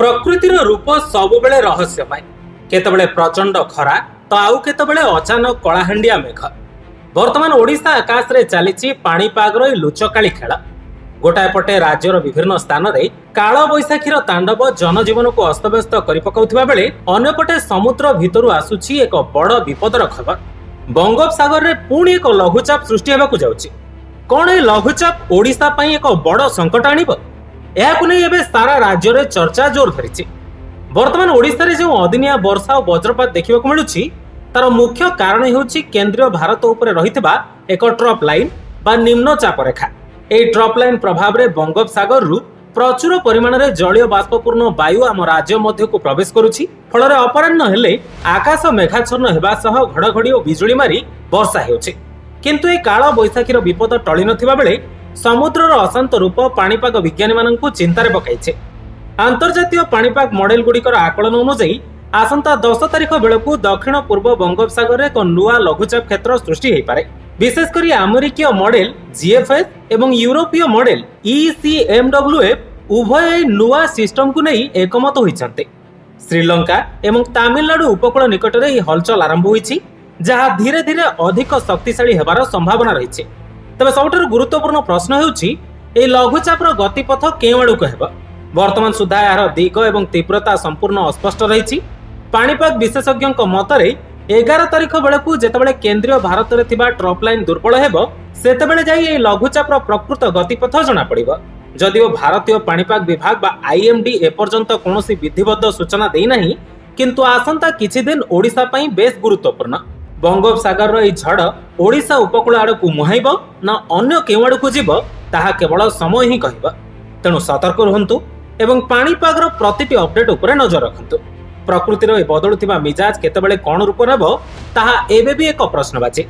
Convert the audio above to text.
प्रकृतिर रूप सबुबले रहस्यमय केतबेले प्रचंड खरा तो आउ केतबेले अचानक कलाहांडिया मेघ। वर्तमान ओडिशा आकाश रे चलीची पाणीपागर लुचकाली खेल। गोटाए पटे राज्यर विभिन्न स्थान रे काल बैशाखीर तांडव जनजीवन को अस्तव्यस्त करि पकाउथिबा बेले अन्यपटे समुद्र भितरु आसुछि एक बड़ विपदर खबर। बंगोपसागर रे पुणी एक लघुचाप सृष्टि हेबाकु जाउछि। कोन ए लघुचाप ओडिशा पई एक बड़ संकट आनिब? एहाकु नै एबे सारा राज्य रे चर्चा जोर धरिछि। वर्तमान ओडिशा रे जो अदिनिया वर्षा और वज्रपात देखिबाकु मिलुछि तार मुख्य कारण हेउछि केंद्रीय भारत उपरे रहितबा एक ट्रप लाइन बा निम्न चाप रेखा। एई ट्रप लाइन प्रभाव रे बंगोपसागर रु प्रचुर परिमाण रे जलीय बाष्पपूर्ण वायु आम राज्य मध्य को प्रवेश करुछि। फल रे अपराह्न हेले आकाश मेघाच्छन्न हेबा सह घड़घड़ी और बिजुली मारी वर्षा हेउछि। किंतु ए काल बैशाखीर विपद टळी नथिबा बेले समुद्रर अशांत रूप पाणीपाग विज्ञानी माननकु चिंतारे पकाइछे। अंतर्जातीय पाणीपाग मॉडेल गुड़िकर आकलन अनुसार आसंता 10 तारिख बेलकु दक्षिण पूर्व बंगोपसागर रे एक नुआ लघुचाप क्षेत्र सृष्टि हेई पारे। विशेषकर अमेरिकीय मॉडेल जीएफएस एवं यूरोपीय मॉडेल ईसीएमडब्ल्यूएफ उभय नुआ सिस्टम को नहीं एकमत होइछन्ते। श्रीलंका एवं तमिलनाडु उपकूल निकट में हलचल आरंभ होइछि, जहाँ धीरे धीरे अधिक शक्तिशाली हेबार संभावना रहिछि। तबे सबठारु गुरुत्वपूर्ण प्रश्न हेउछि ए लघुचापर गतिपथ केउ आडकु हेबो। वर्तमान सुधा यार दिग एवं तीव्रता संपूर्ण अस्पष्ट रहिछि। पाणीपाग विशेषज्ञक मतरे 11 तारिख बेलकु जेतेबेले केंद्रीय भारत रे थिबा ट्रप लाइन दुर्बल हेबो सेतेबेले जाई ए लघुचापर प्रकृत गतिपथ जणा पड़िबो। जदिओ भारतीय पाणीपाग विभाग बा आईएमडी एपर्यंत कोनोसी विधिबद्ध सूचना देई नाही, किंतु आसंता किछि दिन ओडिशा पई बेस गुरुत्वपूर्ण। बंगोपसागर रो झड़ ओडिशा उपकूल आड़कू मुहाइब ना अन्य केउ आड़कू जीव ताहा केवल समय ही कहब। तेणु सतर्क रुहंतु एवं पाणीपागर प्रतिटी अपडेट उपरे नजर रखंतु। प्रकृतिर ए बदलुथिबा मिजाज केतेबेले कोन रूप नेबो ताहा एबे भी एक प्रश्नबाची।